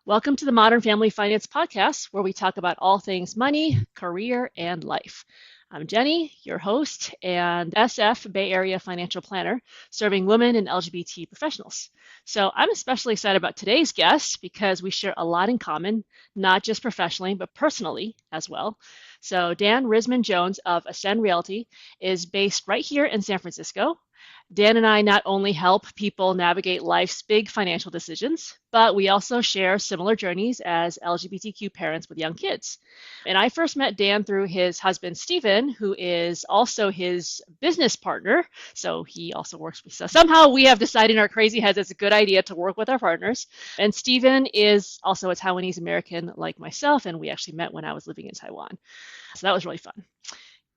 Welcome to the Modern Family Finance Podcast, where we talk about all things money, career, and life. I'm Jenny, your host and SF Bay Area financial planner, serving women and LGBT professionals. So I'm especially excited about today's guest because we share a lot in common, not just professionally, but personally as well. So Dan Risman-Jones of Ascend Realty is based right here in San Francisco. Dan and I not only help people navigate life's big financial decisions, but we also share similar journeys as LGBTQ parents with young kids. And I first met Dan through his husband, Stephen, who is also his business partner. So he also works with us. Somehow we have decided in our crazy heads it's a good idea to work with our partners. And Stephen is also a Taiwanese American like myself, and we actually met when I was living in Taiwan. So that was really fun.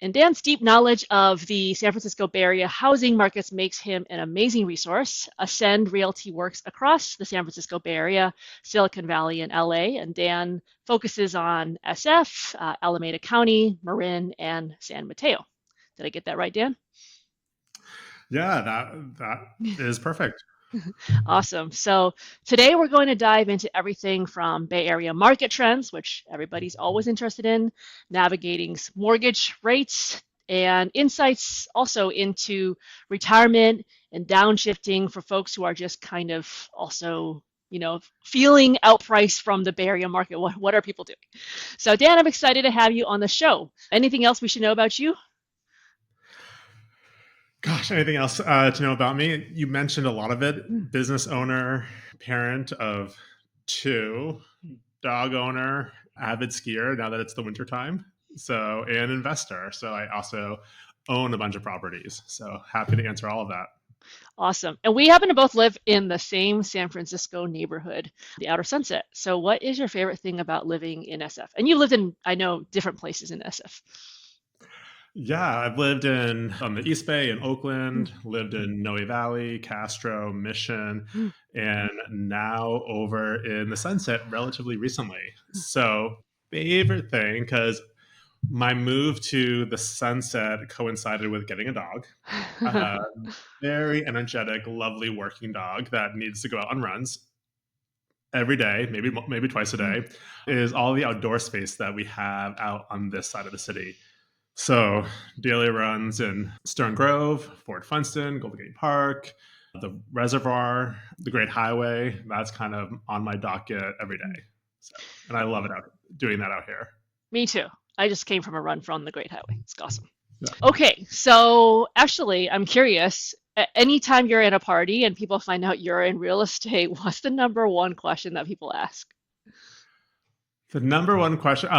And Dan's deep knowledge of the San Francisco Bay Area housing markets makes him an amazing resource. Ascend Realty works across the San Francisco Bay Area, Silicon Valley, and LA. And Dan focuses on SF, Alameda County, Marin, and San Mateo. Did I get that right, Dan? Yeah, that is perfect. Awesome. So today we're going to dive into everything from Bay Area market trends, which everybody's always interested in, navigating mortgage rates, and insights also into retirement and downshifting for folks who are just kind of also, feeling outpriced from the Bay Area market. What are people doing? So Dan, I'm excited to have you on the show. Anything else we should know about you? Gosh, anything else to know about me? You mentioned a lot of it. Business owner, parent of 2, dog owner, avid skier now that it's the winter time. So, and investor. So I also own a bunch of properties. So happy to answer all of that. Awesome. And we happen to both live in the same San Francisco neighborhood, the Outer Sunset. So what is your favorite thing about living in SF? And you lived in, I know, different places in SF. Yeah, I've lived on the East Bay in Oakland, lived in Noe Valley, Castro, Mission, and now over in the Sunset relatively recently. So favorite thing, because my move to the Sunset coincided with getting a dog. Very energetic, lovely working dog that needs to go out on runs every day, maybe twice a day, is all the outdoor space that we have out on this side of the city. So daily runs in Stern Grove, Fort Funston, Golden Gate Park, the reservoir, the Great Highway. That's kind of on my docket every day. So, and I love it doing that out here. Me too. I just came from a run from the Great Highway. It's awesome. Yeah. Okay, so actually, I'm curious. Anytime you're in a party and people find out you're in real estate, what's the number one question that people ask? The number one question,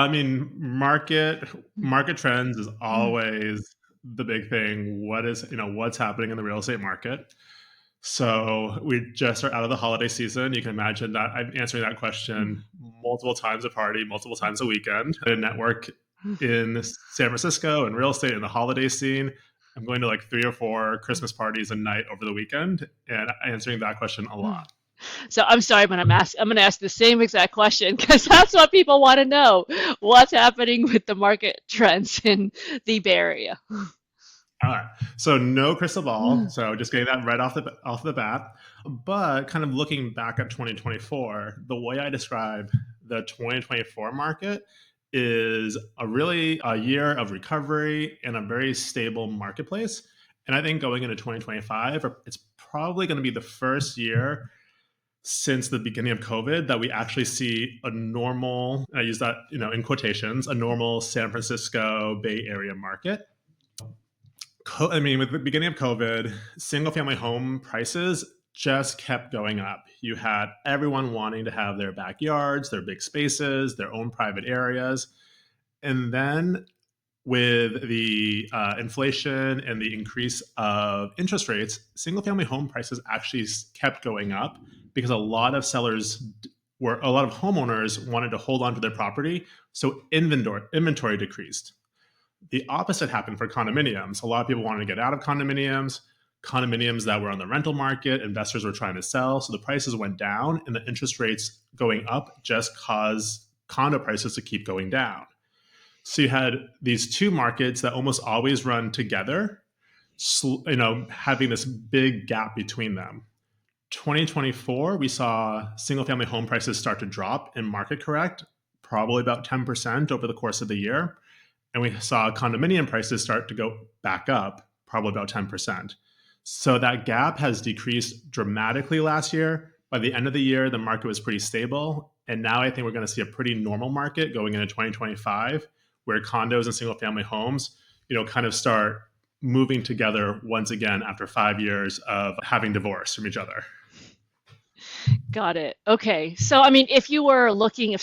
market trends is always the big thing. What's happening in the real estate market? So we just are out of the holiday season. You can imagine that I'm answering that question multiple times a party, multiple times a weekend. I network in San Francisco and real estate in the holiday scene. I'm going to like 3 or 4 Christmas parties a night over the weekend and answering that question a lot. So I'm sorry, but I'm going to ask the same exact question because that's what people want to know. What's happening with the market trends in the Bay Area? All right. So no crystal ball. So just getting that right off the bat. But kind of looking back at 2024, the way I describe the 2024 market is a year of recovery and a very stable marketplace. And I think going into 2025, it's probably going to be the first year since the beginning of COVID that we actually see a normal, I use that in quotations, a normal San Francisco Bay Area market. With the beginning of COVID, single family home prices just kept going up. You had everyone wanting to have their backyards, their big spaces, their own private areas. And then with the inflation and the increase of interest rates, single family home prices actually kept going up because a lot of homeowners wanted to hold on to their property. So inventory decreased. The opposite happened for condominiums. A lot of people wanted to get out of condominiums that were on the rental market, investors were trying to sell. So the prices went down and the interest rates going up just caused condo prices to keep going down. So you had these two markets that almost always run together having this big gap between them. 2024, we saw single family home prices start to drop and market correct, probably about 10% over the course of the year. And we saw condominium prices start to go back up, probably about 10%. So that gap has decreased dramatically last year. By the end of the year, the market was pretty stable. And now I think we're going to see a pretty normal market going into 2025, where condos and single family homes, kind of start moving together once again after 5 years of having divorced from each other. Got it. Okay. So, I mean, if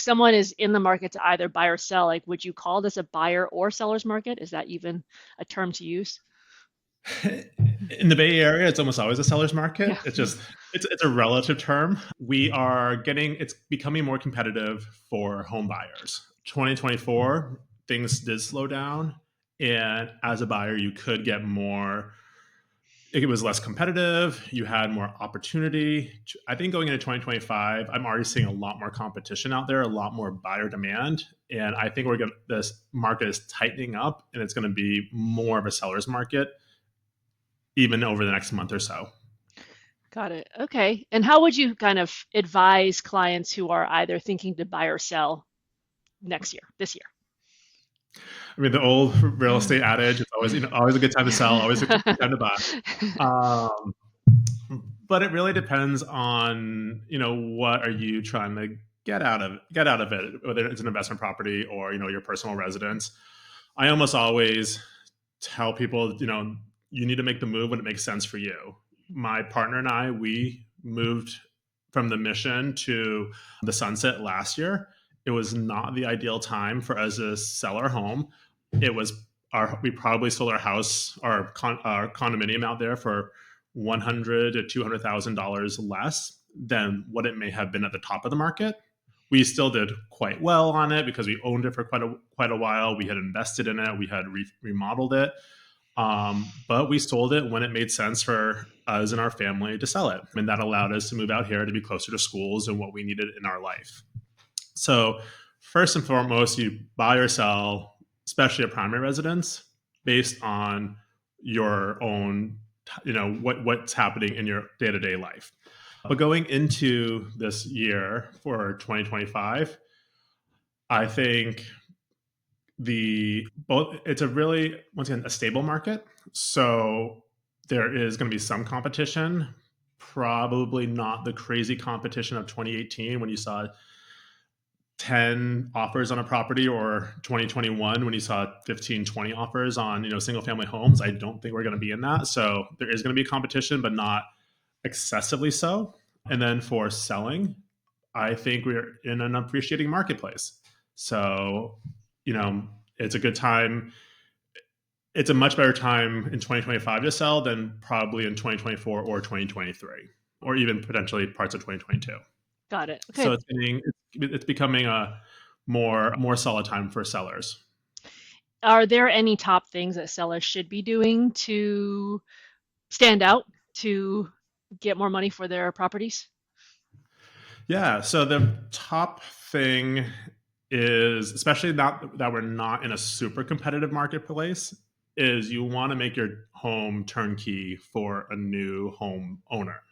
someone is in the market to either buy or sell, like, would you call this a buyer or seller's market? Is that even a term to use? In the Bay Area, it's almost always a seller's market. Yeah. It's a relative term. It's becoming more competitive for home buyers. 2024, things did slow down, and as a buyer, you could get more. It was less competitive. You had more opportunity. I think going into 2025, I'm already seeing a lot more competition out there, a lot more buyer demand, and I think this market is tightening up, and it's going to be more of a seller's market even over the next month or so. Got it. Okay. And how would you kind of advise clients who are either thinking to buy or sell this year? I mean, the old real estate adage, it's always, always a good time to sell, always a good time to buy. Um, but it really depends on, what are you trying to get out of it, whether it's an investment property or, your personal residence. I almost always tell people, you need to make the move when it makes sense for you. My partner and I, we moved from the Mission to the Sunset last year. It was not the ideal time for us to sell our home. It was we probably sold our house, our condominium out there for $100,000 to $200,000 less than what it may have been at the top of the market. We still did quite well on it because we owned it for quite a while. We had invested in it. We had remodeled it. But we sold it when it made sense for us and our family to sell it. And that allowed us to move out here to be closer to schools and what we needed in our life. So first and foremost, you buy or sell, especially a primary residence, based on your own, what's happening in your day-to-day life. But going into this year for 2025, I think it's a really, once again, a stable market. So there is going to be some competition, probably not the crazy competition of 2018 when you saw 10 offers on a property, or 2021 when you saw 15, 20 offers on, single family homes. I don't think we're going to be in that. So there is going to be competition, but not excessively so. And then for selling, I think we're in an appreciating marketplace. So, it's a good time. It's a much better time in 2025 to sell than probably in 2024 or 2023, or even potentially parts of 2022. Got it. So Okay. it's becoming a more solid time for sellers. Are there any top things that sellers should be doing to stand out, to get more money for their properties? Yeah. So the top thing is, especially not that we're not in a super competitive marketplace, is you want to make your home turnkey for a new home owner.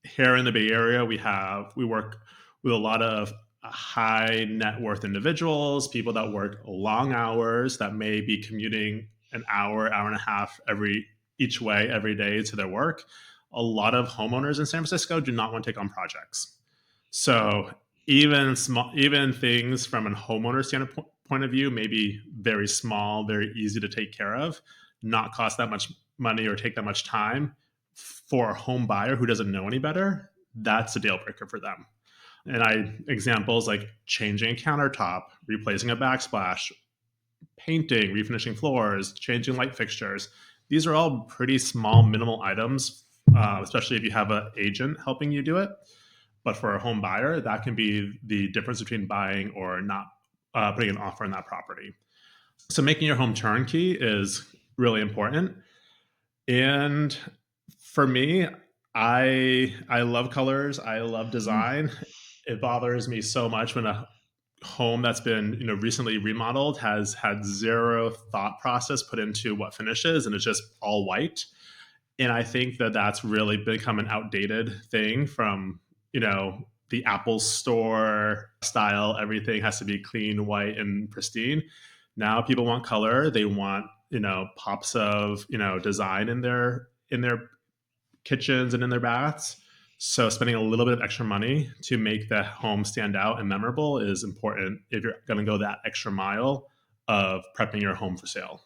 Here in the Bay Area, we work with a lot of high net worth individuals, people that work long hours, that may be commuting an hour and a half each way every day to their work. A lot of homeowners in San Francisco do not want to take on projects. So even things from a homeowner standpoint of view may be very small, very easy to take care of, not cost that much money or take that much time. For a home buyer who doesn't know any better, that's a deal breaker for them. And examples like changing a countertop, replacing a backsplash, painting, refinishing floors, changing light fixtures. These are all pretty small, minimal items, especially if you have an agent helping you do it. But for a home buyer, that can be the difference between buying or not putting an offer on that property. So making your home turnkey is really important. And for me, I love colors. I love design. It bothers me so much when a home that's been recently remodeled has had zero thought process put into what finishes, and it's just all white. And I think that that's really become an outdated thing from the Apple Store style. Everything has to be clean, white, and pristine. Now people want color. They want pops of design in their kitchens and in their baths. So spending a little bit of extra money to make the home stand out and memorable is important if you're going to go that extra mile of prepping your home for sale.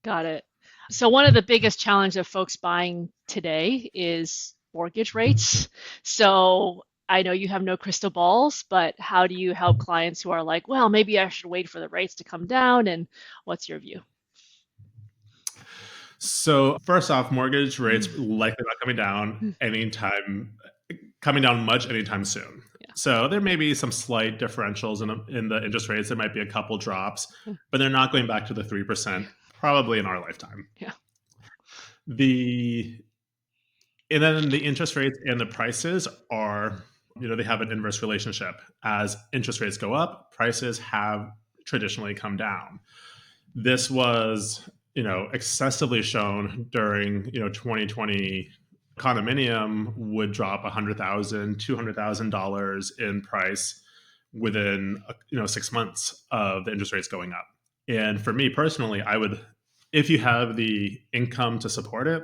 Got it. So one of the biggest challenges of folks buying today is mortgage rates. So I know you have no crystal balls, but how do you help clients who are like, well, maybe I should wait for the rates to come down? And what's your view? So first off, mortgage rates Mm, likely not coming down much anytime soon. yeah. So there may be some slight differentials in the interest rates. There might be a couple drops, Yeah. but they're not going back to the 3% probably in our lifetime. Yeah. The and then the interest rates and the prices are, they have an inverse relationship. As interest rates go up, prices have traditionally come down. This was, excessively shown during, 2020. Condominium would drop $100,000, $200,000 in price within 6 months of the interest rates going up. And for me personally, if you have the income to support it,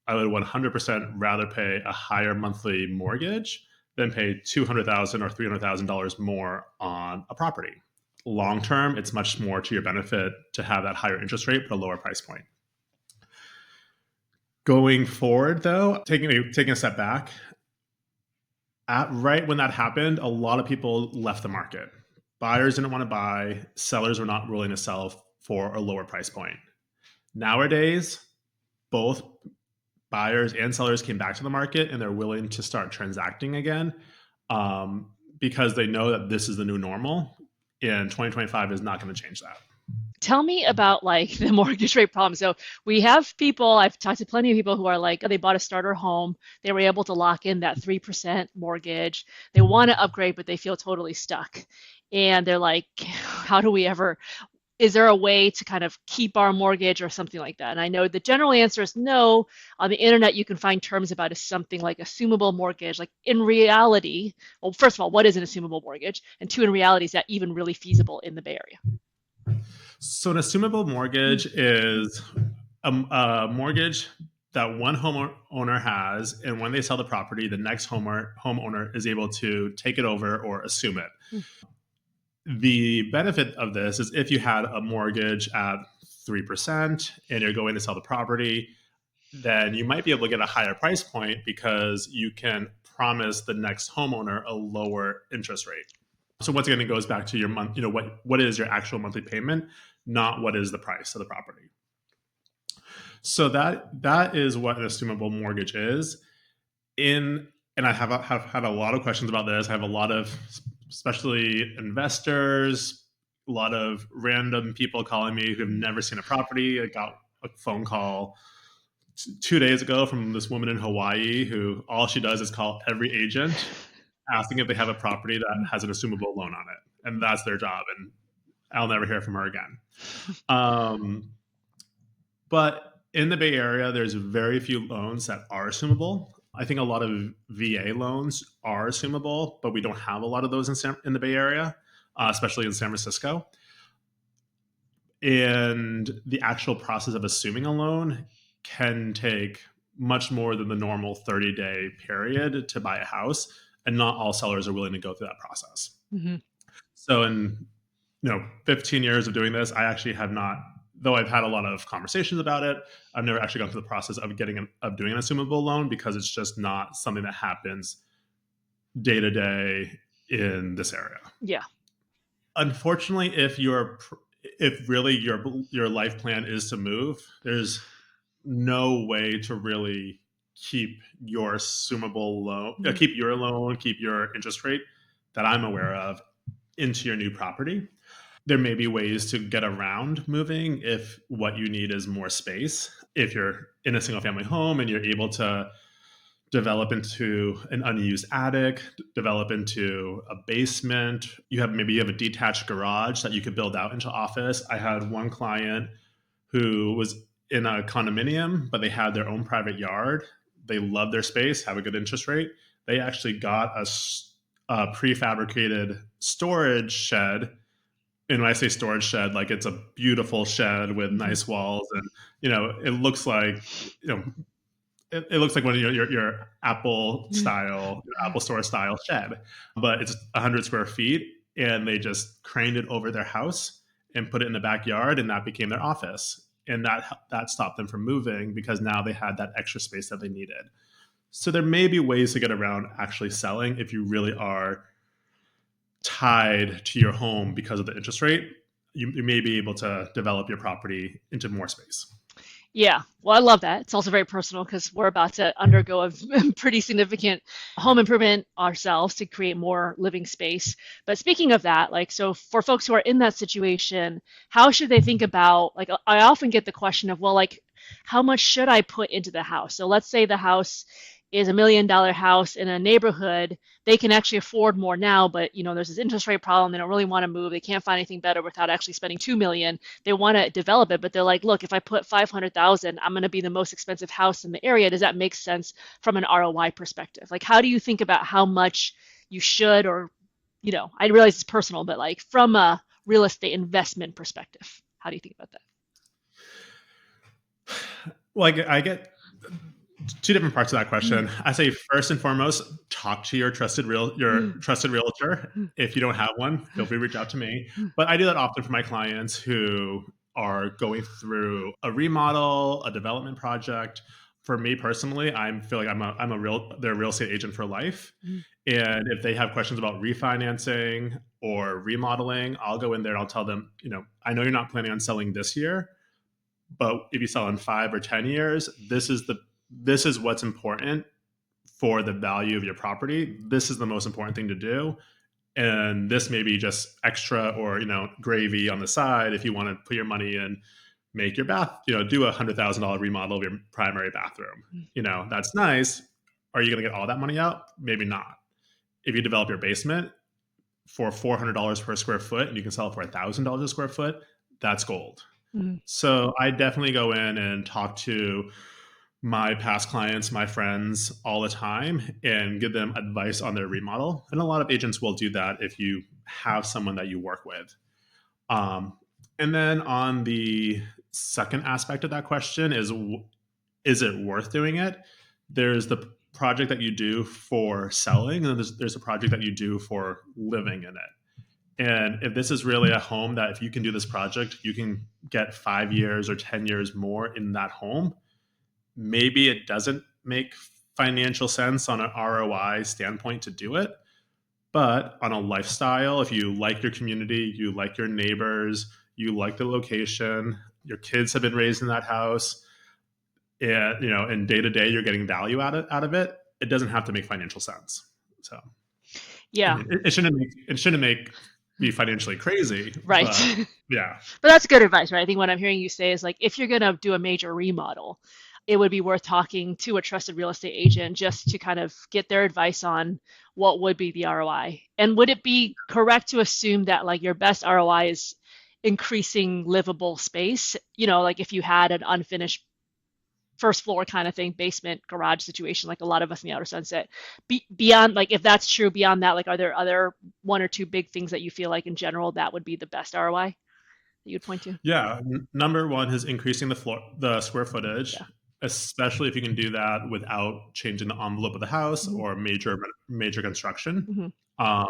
I would 100% rather pay a higher monthly mortgage than pay $200,000 or $300,000 more on a property. Long term, it's much more to your benefit to have that higher interest rate but a lower price point. Going forward, though, taking a step back, right when that happened, a lot of people left the market. Buyers didn't want to buy, sellers were not willing to sell for a lower price point. Nowadays, both buyers and sellers came back to the market and they're willing to start transacting again, because they know that this is the new normal, and 2025 is not going to change that. Tell me about like the mortgage rate problem. So we have people, I've talked to plenty of people who are like, they bought a starter home, they were able to lock in that 3% mortgage. They want to upgrade, but they feel totally stuck. And they're like, how do we ever, is there a way to kind of keep our mortgage or something like that? And I know the general answer is no. On the internet, you can find terms about something like assumable mortgage. Like in reality, well, first of all, what is an assumable mortgage? And two, in reality, is that even really feasible in the Bay Area? So an assumable Mm, mortgage is a mortgage that one homeowner has, and when they sell the property, the next homeowner is able to take it over or assume it. mm, The benefit of this is if you had a mortgage at 3% and you're going to sell the property, then you might be able to get a higher price point because you can promise the next homeowner a lower interest rate. So once again, it goes back to your month. What is your actual monthly payment, not what is the price of the property. So that is what an assumable mortgage is. In and have had a lot of questions about this. I have a lot of, especially investors, a lot of random people calling me who have never seen a property. I got a phone call 2 days ago from this woman in Hawaii who all she does is call every agent asking if they have a property that mm. has an assumable loan on it, and that's their job. And I'll never hear from her again. Um, but in the Bay Area, there's very few loans that are assumable. I think a lot of VA loans are assumable, but we don't have a lot of those in the Bay Area, especially in San Francisco. And the actual process of assuming a loan can take much more than the normal 30-day period to buy a house, and not all sellers are willing to go through that process. Mhm. So in 15 years of doing this, I actually have not, though I've had a lot of conversations about it, I've never actually gone through the process of doing an assumable loan, because it's just not something that happens day to day in this area. Yeah. Unfortunately, if really your life plan is to move, there's no way to really keep your assumable loan, Mm, keep your loan, keep your interest rate that I'm aware of into your new property. There may be ways to get around moving if what you need is more space. If you're in a single family home and you're able to develop into an unused attic, develop into a basement. Maybe you have a detached garage that you could build out into office. I had one client who was in a condominium, but they had their own private yard. They love their space, have a good interest rate. They actually got a prefabricated storage shed. And when I say storage shed, like it's a beautiful shed with nice walls, and it looks like it looks like one of your Apple Store style shed, but it's 100 square feet, and they just craned it over their house and put it in the backyard, and that became their office, and that stopped them from moving because now they had that extra space that they needed. So there may be ways to get around actually selling if you really are tied to your home because of the interest rate. You may be able to develop your property into more space. Yeah, well, I love that. It's also very personal because we're about to undergo a pretty significant home improvement ourselves to create more living space. But speaking of that, like, so for folks who are in that situation, how should they think about, like, I often get the question of, well, like, how much should I put into the house? So let's say the house is $1 million house in a neighborhood. They can actually afford more now, but there's this interest rate problem. They don't really want to move. They can't find anything better without actually spending 2 million. They want to develop it, but they're like, look, if I put 500,000, I'm going to be the most expensive house in the area. Does that make sense from an ROI perspective? Like, how do you think about how much you should, or I realize it's personal, but like from a real estate investment perspective, how do you think about that? Well, I get two different parts of that question. I say first and foremost, talk to your trusted realtor. If you don't have one, feel free to reach out to me. But I do that often for my clients who are going through a remodel, a development project. For me personally, I feel like they're a real estate agent for life. And if they have questions about refinancing or remodeling, I'll go in there and I'll tell them, I know you're not planning on selling this year, but if you sell in 5 or 10 years, this is what's important for the value of your property. This is the most important thing to do. And this may be just extra or, gravy on the side if you want to put your money in, make your bath, do a $100,000 remodel of your primary bathroom. That's nice. Are you going to get all that money out? Maybe not. If you develop your basement for $400 per square foot and you can sell it for $1,000 a square foot, that's gold. So I definitely go in and talk to my past clients, my friends all the time, and give them advice on their remodel. And a lot of agents will do that if you have someone that you work with. And then on the second aspect of that question is it worth doing it? There's the project that you do for selling, and there's a project that you do for living in it. And if this is really a home that if you can do this project, you can get 5 years or 10 years more in that home, maybe it doesn't make financial sense on an ROI standpoint to do it. But on a lifestyle, if you like your community, you like your neighbors, you like the location, your kids have been raised in that house, and and day to day you're getting value out of it, it doesn't have to make financial sense. So Yeah. it shouldn't make be financially crazy. Right. But, yeah. But that's good advice, right? I think what I'm hearing you say is, like, if you're going to do a major remodel, it would be worth talking to a trusted real estate agent just to kind of get their advice on what would be the ROI. And would it be correct to assume that, like, your best ROI is increasing livable space? Like if you had an unfinished first floor kind of thing, basement, garage situation, like a lot of us in the outer sunset. Beyond, like, if that's true, beyond that, like, are there other one or two big things that you feel like in general that would be the best ROI that you'd point to? Yeah. Number one is increasing the square footage, Yeah. especially if you can do that without changing the envelope of the house or major construction. Um,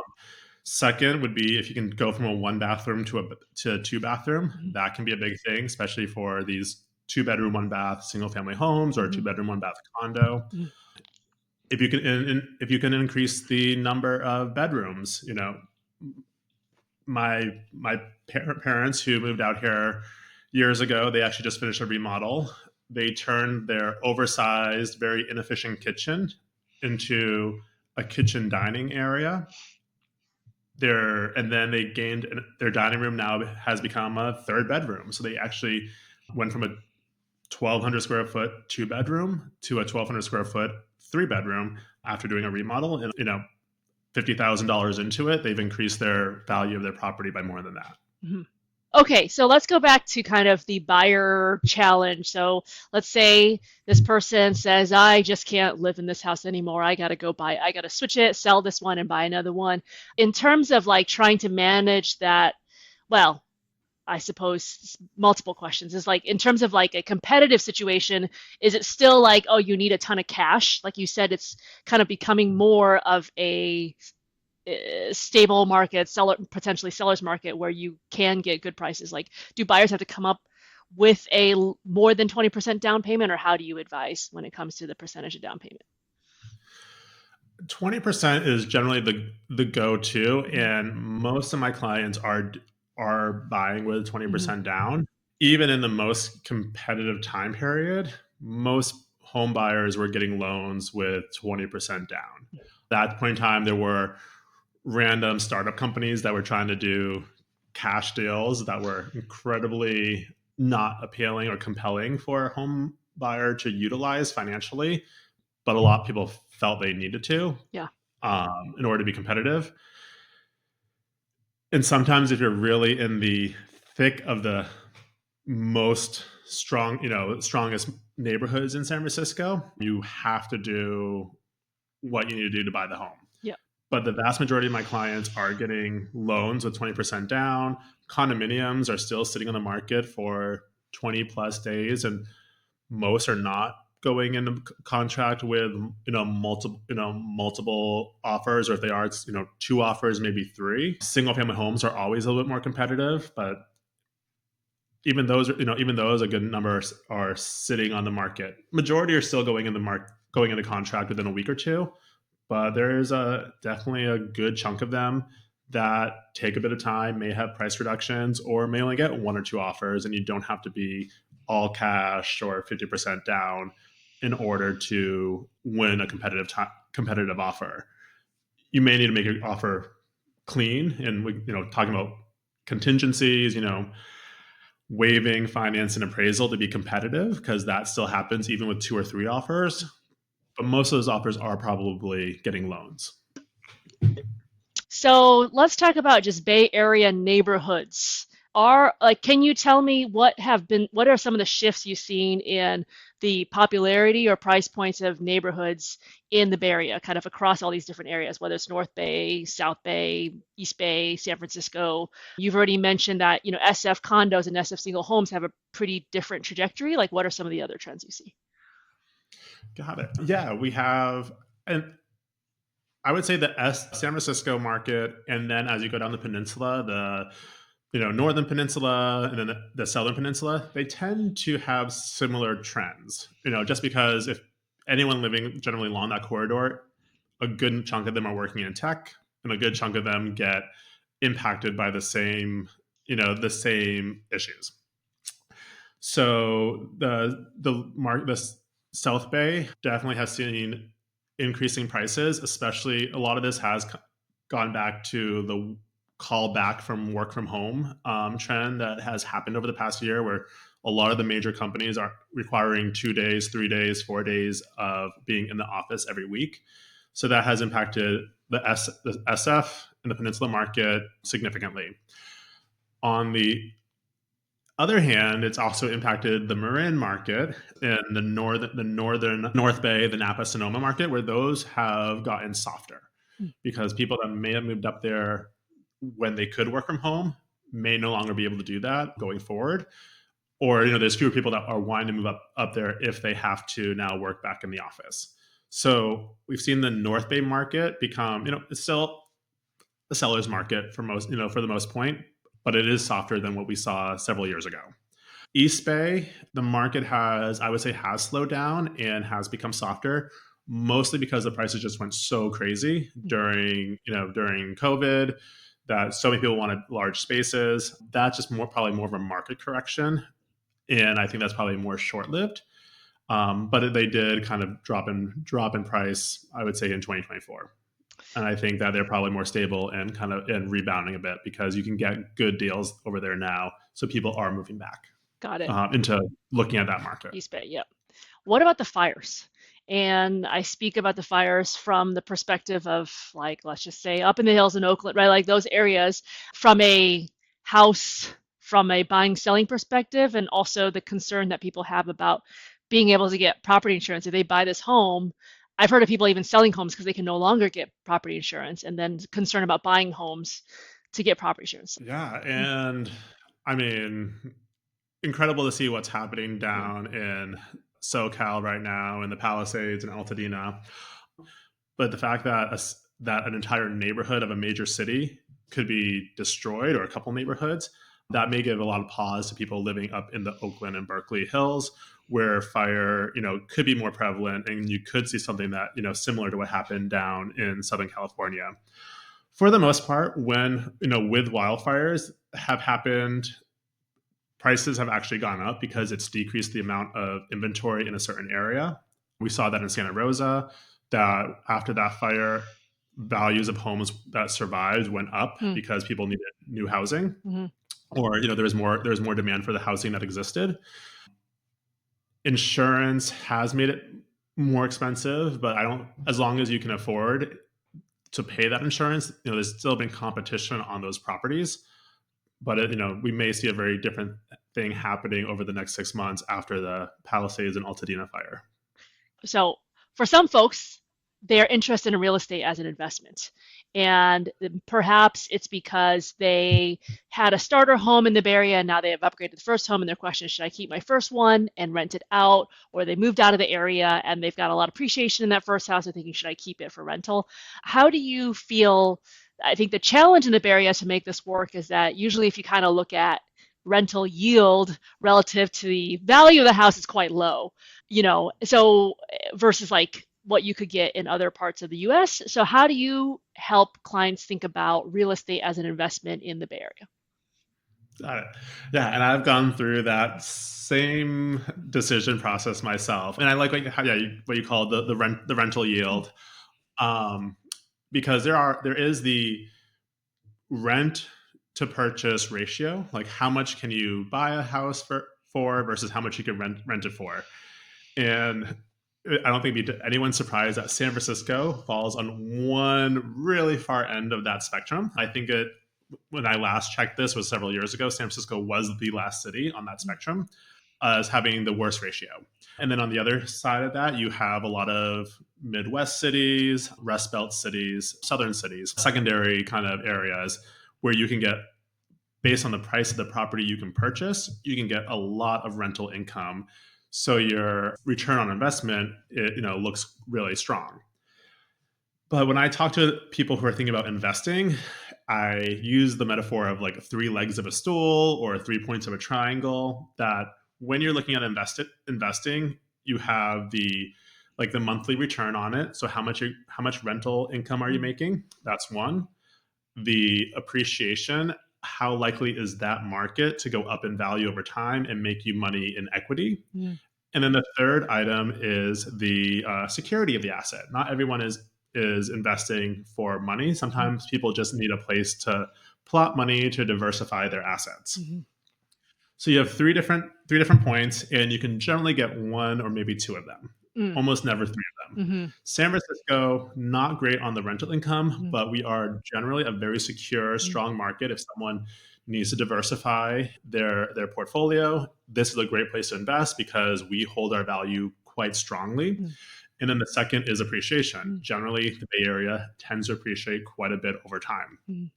Second would be if you can go from a 1 bathroom to a 2 bathroom. That can be a big thing, especially for these 2 bedroom, 1 bath single family homes or a 2 bedroom, 1 bath condo. If you can increase the number of bedrooms, my parents who moved out here years ago, they actually just finished a remodel. They turned their oversized, very inefficient kitchen into a kitchen dining area. And then they gained their dining room now has become a 3rd bedroom. So they actually went from a 1,200 square foot 2 bedroom to a 1,200 square foot 3-bedroom after doing a remodel, and $50,000 into it, they've increased their value of their property by more than that. Mhm. Okay, so let's go back to kind of the buyer challenge. So let's say this person says, I just can't live in this house anymore. I got to switch it, sell this one and buy another one. In terms of like trying to manage that, well, I suppose multiple questions is like in terms of like a competitive situation, is it still like, oh, you need a ton of cash? Like you said, it's kind of becoming more of a stable market, potentially seller's market where you can get good prices. Like, do buyers have to come up with a more than 20% down payment, or how do you advise when it comes to the percentage of down payment? 20% is generally the go-to, Mm-hmm. and most of my clients are buying with Mm-hmm. 20% down. Even in the most competitive time period, most home buyers were getting loans with 20% down. At that point in time, there were random startup companies that were trying to do cash deals that were incredibly not appealing or compelling for a home buyer to utilize financially, but a lot of people felt they needed to Yeah. in order to be competitive. And sometimes, if you're really in the thick of the most strongest neighborhoods in San Francisco, you have to do what you need to do to buy the home. Yeah. But the vast majority of my clients are getting loans with 20% down. Condominiums are still sitting on the market for 20 plus days, and most are not going into contract with multiple offers, or if they are, it's 2 offers, maybe 3. Single family homes are always a little bit more competitive, but even those, a good number are sitting on the market. Majority are still going into contract within a week or two, but there's definitely a good chunk of them that take a bit of time, may have price reductions, or may only get 1 or 2 offers, and you don't have to be all cash or 50% down in order to win a competitive offer. You may need to make your offer clean, and talking about contingencies, waiving finance and appraisal to be competitive, because that still happens even with 2 or 3 offers. But most of those offers are probably getting loans. So let's talk about just Bay Area neighborhoods. Can you tell me what are some of the shifts you've seen in the popularity or price points of neighborhoods in the Bay Area, kind of across all these different areas, whether it's North Bay, South Bay, East Bay, San Francisco? You've already mentioned that, SF condos and SF single homes have a pretty different trajectory. Like, what are some of the other trends you see? Got it. Yeah, we have, and I would say the San Francisco market, and then as you go down the peninsula, the northern peninsula, and then the southern peninsula, they tend to have similar trends. Just because if anyone living generally along that corridor, a good chunk of them are working in tech, and a good chunk of them get impacted by the same issues. So the South Bay definitely has seen increasing prices. Especially, a lot of this has gone back to the call back from work from home trend that has happened over the past year, where a lot of the major companies are requiring 2 days, 3 days, 4 days of being in the office every week. So that has impacted the SF and the Peninsula market significantly. On the other hand, it's also impacted the Marin market and the northern North Bay, the Napa Sonoma market, where those have gotten softer, because people that may have moved up there when they could work from home may no longer be able to do that going forward. Or there's fewer people that are wanting to move up there if they have to now work back in the office. So we've seen the North Bay market become, it's still a seller's market for the most point, but it is softer than what we saw several years ago. East Bay, the market I would say, has slowed down and has become softer, mostly because the prices just went so crazy during COVID, that so many people wanted large spaces. That's just probably more of a market correction, and I think that's probably more short lived. But they did kind of drop in price, I would say, in 2024. And I think that they're probably more stable and rebounding a bit, because you can get good deals over there now. So people are moving back Got it. into looking at that market. East Bay, yeah. What about the fires? and I speak about the fires from the perspective of, like, let's just say up in the hills in Oakland, right? Like those areas from a house, from a buying selling perspective, and also the concern that people have about being able to get property insurance. If they buy this home, I've heard of people even selling homes because they can no longer get property insurance, and then concern about buying homes to get property insurance. Yeah, and I mean, incredible to see what's happening Yeah. down in SoCal right now in the Palisades and Altadena. But the fact that that an entire neighborhood of a major city could be destroyed, or a couple neighborhoods, that may give a lot of pause to people living up in the Oakland and Berkeley Hills, where fire, could be more prevalent, and you could see something that, similar to what happened down in Southern California. For the most part, when, with wildfires have happened, prices have actually gone up because it's decreased the amount of inventory in a certain area. We saw that in Santa Rosa, that after that fire, values of homes that survived went up Hmm. because people needed new housing, Hmm. or there was more demand for the housing that existed. Insurance has made it more expensive, but I don't, as long as you can afford to pay that insurance, there's still been competition on those properties. But we may see a very different thing happening over the next 6 months after the Palisades and Altadena fire. So for some folks, they're interested in real estate as an investment. And perhaps it's because they had a starter home in the Bay Area and now they have upgraded the first home and their question is, should I keep my first one and rent it out? Or they moved out of the area and they've got a lot of appreciation in that first house and thinking, should I keep it for rental? How do you feel? I think the challenge in the Bay Area to make this work is that usually if you kind of look at rental yield relative to the value of the house, is quite low, so versus like what you could get in other parts of the US. So how do you help clients think about real estate as an investment in the Bay Area? Got it. Yeah, and I've gone through that same decision process myself, and I like what you call the rental Mm. yield, um, because there is the rent to purchase ratio, like how much can you buy a house for versus how much you can rent it for. And I don't think anyone's surprised that San Francisco falls on one really far end of that spectrum. I think when I last checked this was several years ago, San Francisco was the last city on that spectrum as having the worst ratio. And then on the other side of that, you have a lot of Midwest cities, Rust Belt cities, Southern cities, secondary kind of areas where you can get, based on the price of the property you can purchase, you can get a lot of rental income. So your return on investment, looks really strong. But when I talk to people who are thinking about investing, I use the metaphor of like three legs of a stool or 3 points of a triangle. That when you're looking at investing, you have the monthly return on it. So how much rental income are you making? That's one. The appreciation, how likely is that market to go up in value over time and make you money in equity? Mm. And then the third item is the security of the asset. Not everyone is investing for money. Mm. Sometimes people just need a place to plot money to diversify their assets. Mm. So you have three different points, and you can generally get one or maybe two of them. Mm. Almost never three of them. Mm. San Francisco, not great on the rental income, Mm. but we are generally a very secure, Mm. strong market. If someone needs to diversify their portfolio, this is a great place to invest because we hold our value quite strongly. Mm. And then the second is appreciation. Mm. Generally, the Bay Area tends to appreciate quite a bit over time. Mm.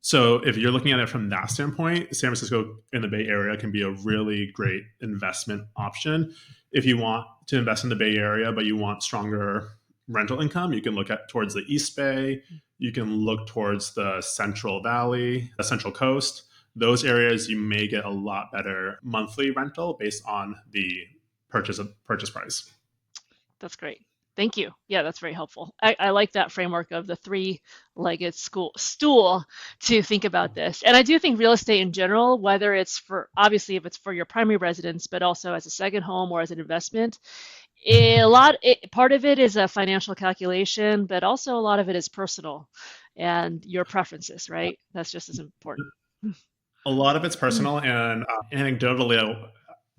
So if you're looking at it from that standpoint, San Francisco in the Bay Area can be a really great investment option. If you want to invest in the Bay Area, but you want stronger rental income, you can look at towards the East Bay. You can look towards the Central Valley, the Central Coast. Those areas you may get a lot better monthly rental based on the purchase price. That's great. Thank you. Yeah, that's very helpful. I like that framework of the three-legged stool to think about this. And I do think real estate in general, whether it's for, obviously, if it's for your primary residence, but also as a second home or as an investment, part of it is a financial calculation, but also a lot of it is personal and your preferences, right? That's just as important. A lot of it's Mm. personal, and anecdotally,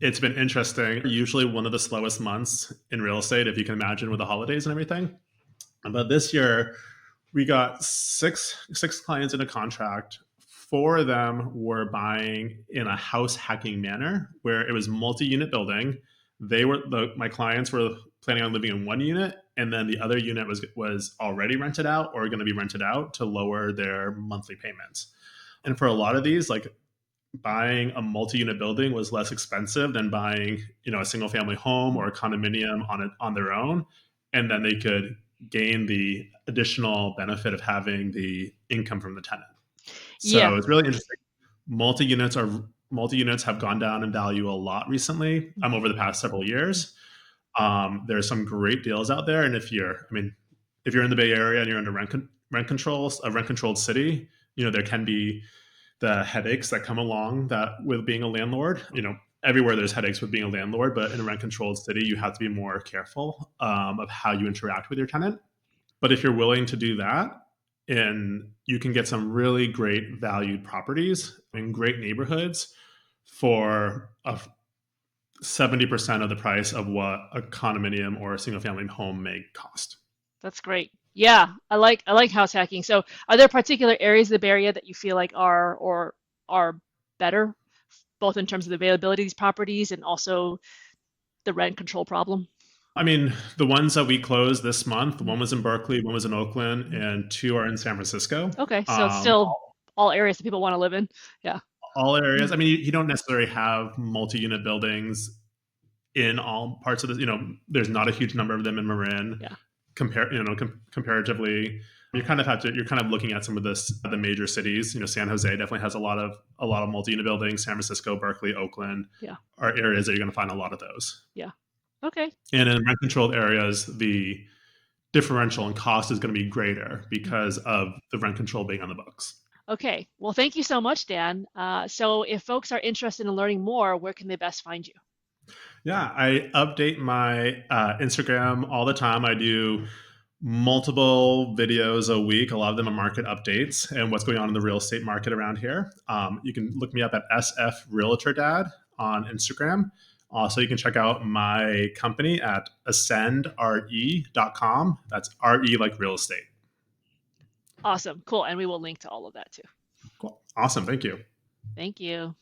It's been interesting. Usually one of the slowest months in real estate, if you can imagine, with the holidays and everything. But this year, we got six clients in a contract. Four of them were buying in a house hacking manner, where it was multi-unit building. My clients were planning on living in one unit, and then the other unit was already rented out or going to be rented out to lower their monthly payments. And for a lot of these, like buying a multi-unit building was less expensive than buying, a single family home or a condominium on their own, and then they could gain the additional benefit of having the income from the tenant. Yeah. So it's really interesting. Multi-units have gone down in value a lot recently, over the past several years. There's some great deals out there, and if you're in the Bay Area and you're under rent controls, a rent controlled city, there can be the headaches that come along that with being a landlord. Everywhere there's headaches with being a landlord, but in a rent controlled city, you have to be more careful of how you interact with your tenant. But if you're willing to do that, and you can get some really great valued properties in great neighborhoods for 70% of the price of what a condominium or a single family home may cost. That's great. Yeah, I like house hacking. So, are there particular areas of the Bay Area that you feel like are better, both in terms of the availability of these properties and also the rent control problem? The ones that we closed this month, Mhm. one was in Berkeley, one was in Oakland, Mhm. and two are in San Francisco. Okay, so it's Um, still all areas that people want to live in. Yeah. all areas. Mhm. You don't necessarily have multi-unit buildings in all parts of the. There's not a huge number of them in Marin. Yeah. Comparatively, you're kind of looking at some of the major cities. San Jose definitely has a lot of multi-unit buildings. San Francisco, Berkeley, Oakland Yeah. are areas that you're going to find a lot of those. Yeah. Okay. And in rent controlled areas, the differential in cost is going to be greater Mhm. because of the rent control being on the books. Okay. Well, thank you so much, Dan. So, if folks are interested in learning more, where can they best find you? Yeah, I update my Instagram all the time. I do multiple videos a week. A lot of them are market updates and what's going on in the real estate market around here. You can look me up at SF Realtor Dad on Instagram. Also, you can check out my company at ascendre.com. That's RE like real estate. Awesome. Cool. And we will link to all of that too. Cool. Awesome. Thank you. Thank you.